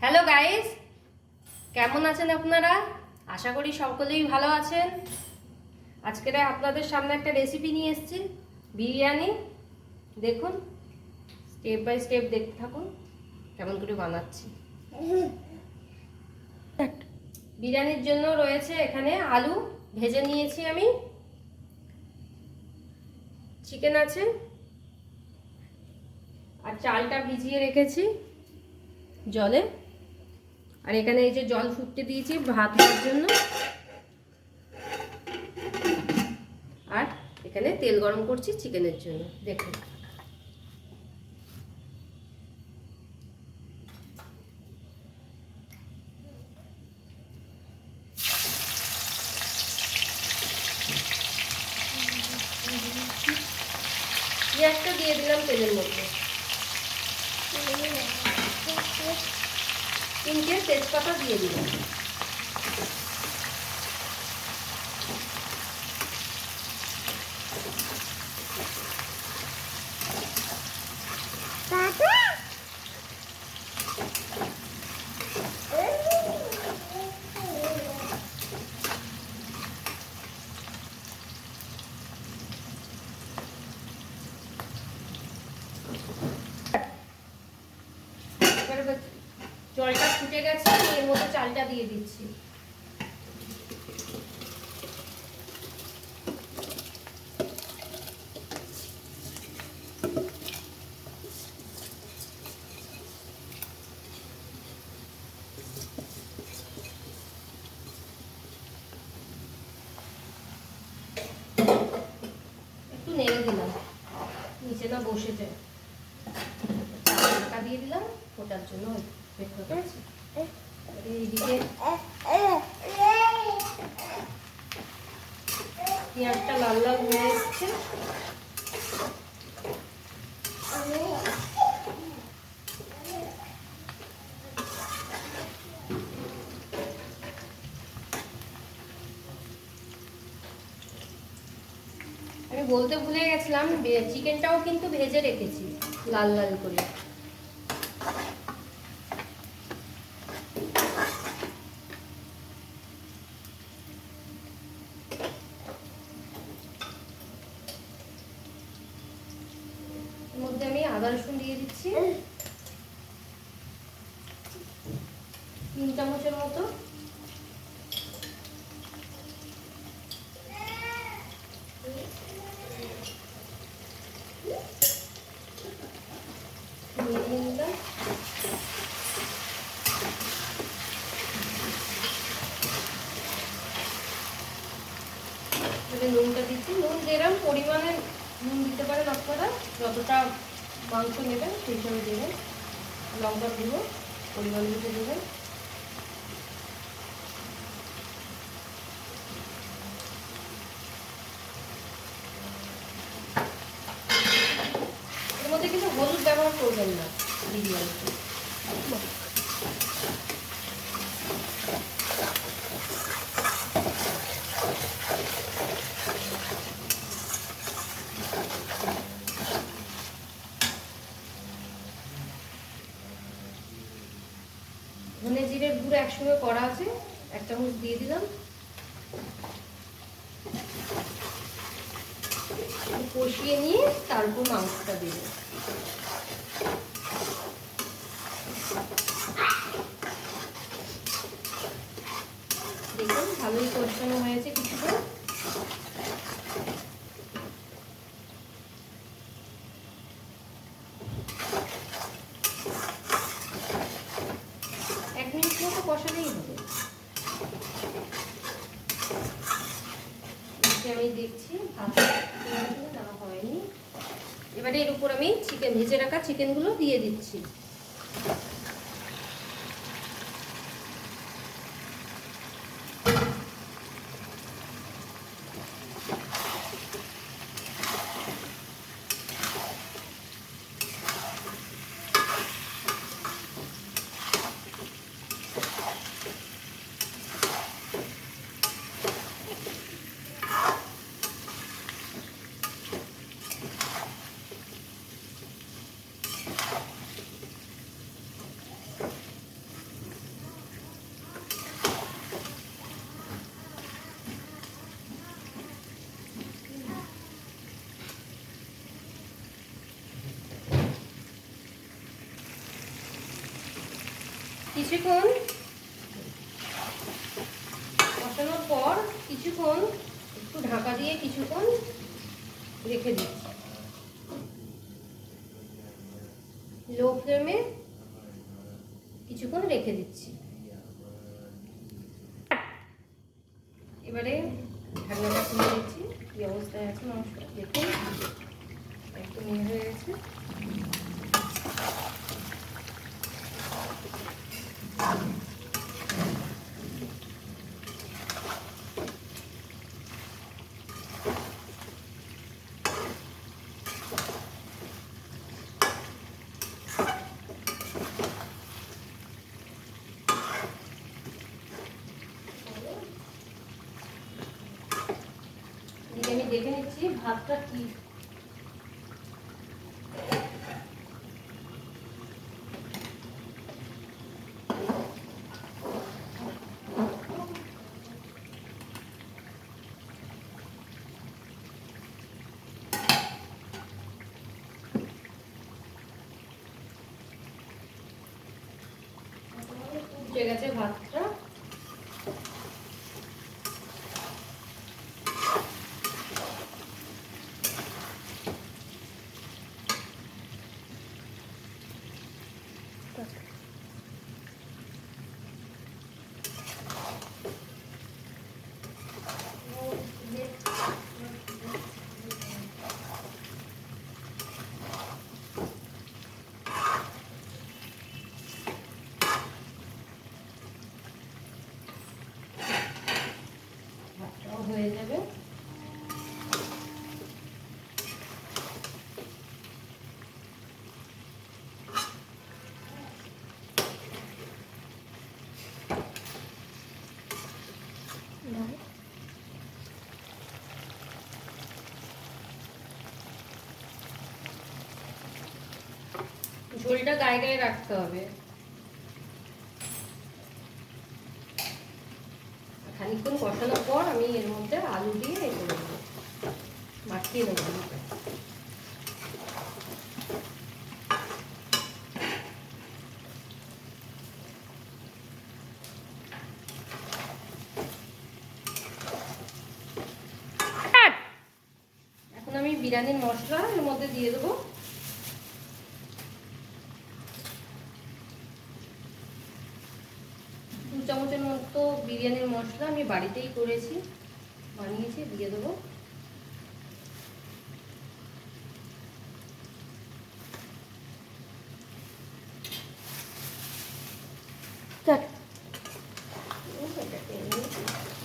Hello guys, কেমন আছেন আপনারা? আশা করি সকলেই ভালো আছেন। আজকে আপনাদের সামনে একটা রেসিপি নিয়ে এসেছি, বিরিয়ানি। দেখুন, স্টেপ বাই স্টেপ দেখতে থাকুন কেমন করে বানাচ্ছি। বিরিয়ানির জন্য রয়েছে এখানে আলু ভেজে নিয়েছি আমি, চিকেন আছে, আর চালটা ভিজিয়ে রেখেছি জলে। আর এখানে এই যে জল ফুটতে দিয়েছি ভাত হওয়ার জন্য, আর এখানে তেল গরম করছি চিকেনের জন্য। দেখুন, পেঁয়াজটা দিয়ে দিলাম তেলের মধ্যে, 3টে তেজপাতা দিয়ে দিলাম। জলটা ফুটে গেছে, এর মধ্যে চালটা দিয়ে দিচ্ছি। একটু নেড়ে দিলাম, নিচে না বসে যায়। ঢাকা দিয়ে দিলাম ফোটার জন্য। এইদিকে পেঁয়াজটা লাল লাল হয়ে এসছে। আমি বলতে ভুলে গেছিলাম, চিকেনটাও কিন্তু ভেজে রেখেছি লাল লাল করে। এর মধ্যে আমি আদা রসুন দিয়ে দিচ্ছি 3 চামচের মতো। নুনটা দিচ্ছি, নুন যেরকম পরিমাণে নুন দিতে পারেন আপনারা, যতটা মাংস নেবেন সেই হিসাবে দেবেন। লঙ্কা গুঁড়ো পরিমাণ মতো দেবেন। এর মধ্যে কিন্তু হলুদ ব্যবহার করবেন না বিরিয়ানিতে। ধনে জিরের গুঁড়ো একসঙ্গে করা আছে, 1 চামচ দিয়ে দিলাম। কষিয়ে নিয়ে তারপর মাংসটা দেব। দেখুন ভালোই কষানো হয়েছে কিছুক্ষণ। কষালেই হবে। আমি দেখছি না হয়নি। এবারে এর উপর আমি চিকেন ভেজে রাখা চিকেনগুলো দিয়ে দিচ্ছি। কিছুক্ষণ কষানোর পর কিছুক্ষণ একটু ঢাকা দিয়ে কিছুক্ষণ রেখে দিচ্ছি লো ফ্লেমে, কিছুক্ষণ রেখে দিচ্ছি। এবারে ঢাকনাটা খুলে দিচ্ছি। কি অবস্থায় আছে মাংসটা দেখুন, একদম ইয়ে হয়ে গেছে। আমি দেখে নিচ্ছি ভাতটা কি ফুটে গেছে ভাতটা। হয়ে যাবে। ঝোলটা গায়ে গায়ে রাখতে হবে। খানিকক্ষণ কষানোর পর আমি এর মধ্যে আলু দিয়ে এ করে দেবো, মাখিয়ে দেবো। এখন আমি বিরিয়ানির মশলা এর মধ্যে দিয়ে দেবো। দু চামচের মতো বিরিয়ানির মশলা আমি বাড়িতেই করেছি, বানিয়েছি, দিয়ে দেবো।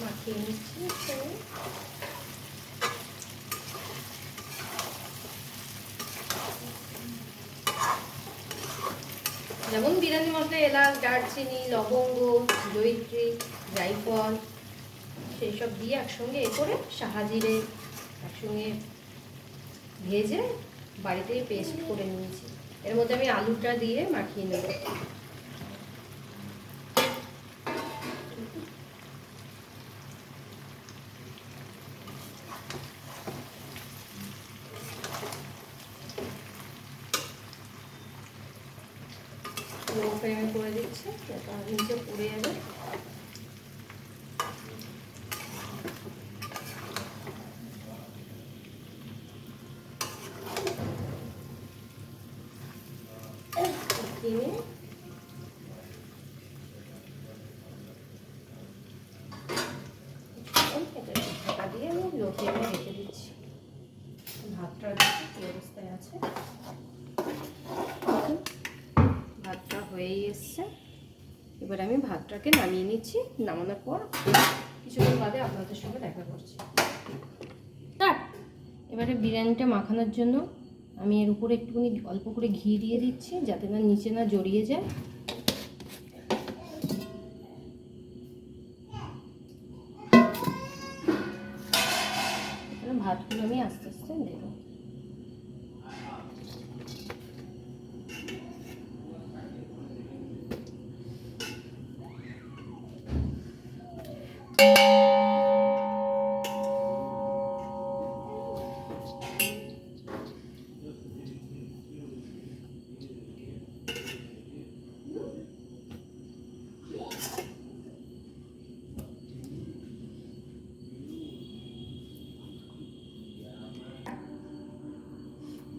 মাখিয়ে নিচ্ছি। যেমন বিরিয়ানি মশলা এলাচ, দারচিনি, লবঙ্গ, জয়িত্রী, জায়ফল সেই সব দিয়ে একসঙ্গে এ করে সাহাজিরে একসঙ্গে ভেজে বাড়িতেই পেস্ট করে নিয়েছি। এর মধ্যে আমি আলুটা দিয়ে মাখিয়ে নেব। লো ফ্লেমে করে দিচ্ছি, এটা নিচে পুড়ে যাবে। ঢাকা দিয়ে আমি লো ফ্লেমে রেখে দিচ্ছি। ভাতটা দেখি কি অবস্থায় আছে। ভাতটা হয়েই এসছে। এবার আমি ভাতটাকে নামিয়ে নিচ্ছি। নামানোর পর কিছুক্ষণ বাদে আপনাদের সঙ্গে দেখা করছি। এবারে বিরিয়ানিটা মাখানোর জন্য আমি এর উপরে একটুখানি অল্প করে ঘি দিয়ে দিচ্ছি, যাতে না নিচে না জড়িয়ে যায়। ভাতগুলো আমি আস্তে আস্তে দেব।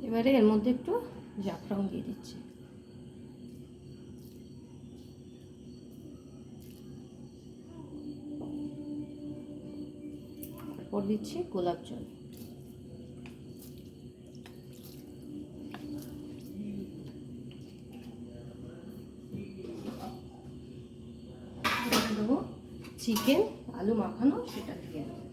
এবারে এর মধ্যে একটু জাফরান দিয়ে দিচ্ছি, তারপর দিচ্ছি গোলাপ জল। দেবো চিকেন আলু মাখানো, সেটা দিয়ে দেবো।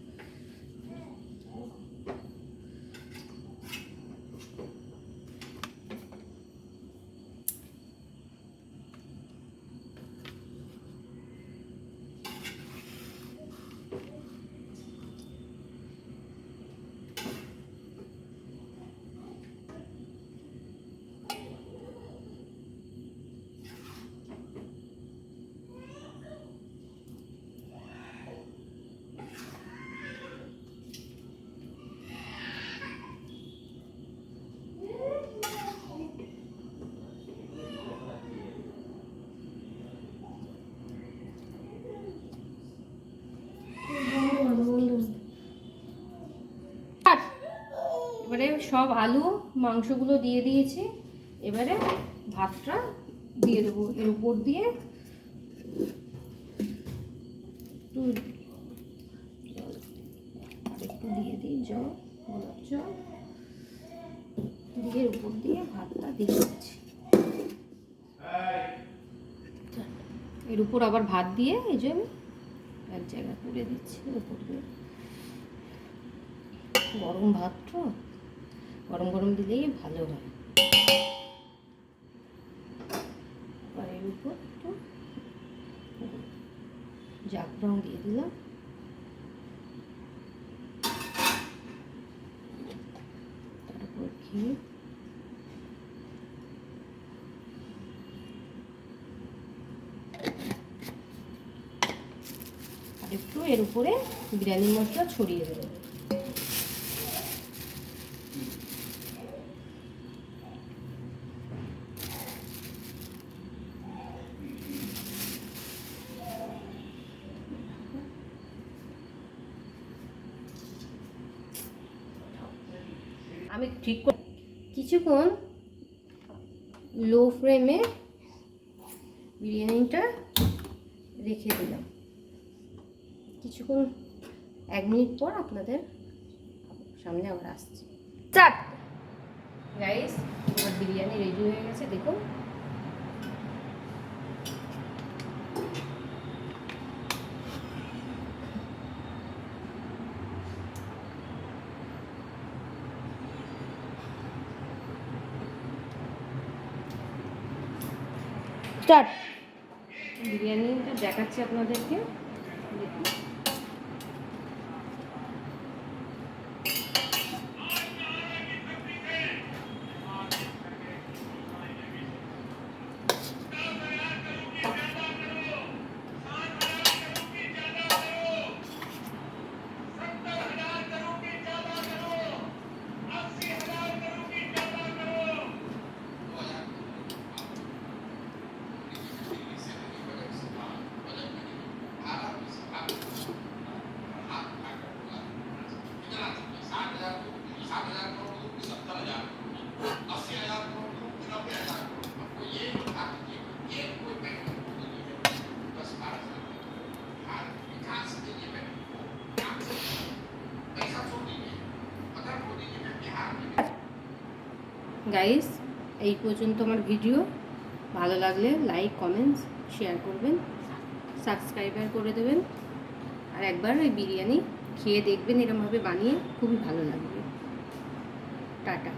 এবারে সব আলু মাংসগুলো দিয়ে দিয়েছি, এবারে ভাতটা দিয়ে দেবো এর উপর দিয়ে। একটু দিয়ে দিই জল, গোলাপ জল দিয়ে উপর দিয়ে ভাতটা দিয়ে দিচ্ছি। এর উপর আবার ভাত দিয়ে এই যে আমি এক জায়গায় করে দিচ্ছি উপর দিয়ে। গরম ভাত তো, গরম গরম দিলেই ভালো হয়। আর এর উপর একটু জাফরান দিয়ে দিলাম, তারপর ঘি, আর একটু এর উপরে বিরিয়ানি মশলা ছড়িয়ে দেবো। আমি ঠিক কিছুক্ষণ লো ফ্লেমে বিরিয়ানিটা রেখে দিলাম। কিছুক্ষণ 1 মিনিট পর আপনাদের সামনে আবার আসছি। স্টার্ট গাইস, আমার বিরিয়ানি রেডি হয়ে গেছে, দেখুন। স্টার্ট। বিরিয়ানিটা দেখাচ্ছি আপনাদেরকে, দেখুন। গাইস, এই পর্যন্ত আমার ভিডিও। ভালো লাগলে লাইক, কমেন্টস, শেয়ার করবেন, সাবস্ক্রাইবার করে দেবেন। আর একবার এই বিরিয়ানি খেয়ে দেখবেন, এরকমভাবে বানিয়ে খুবই ভালো লাগবে। টাটা।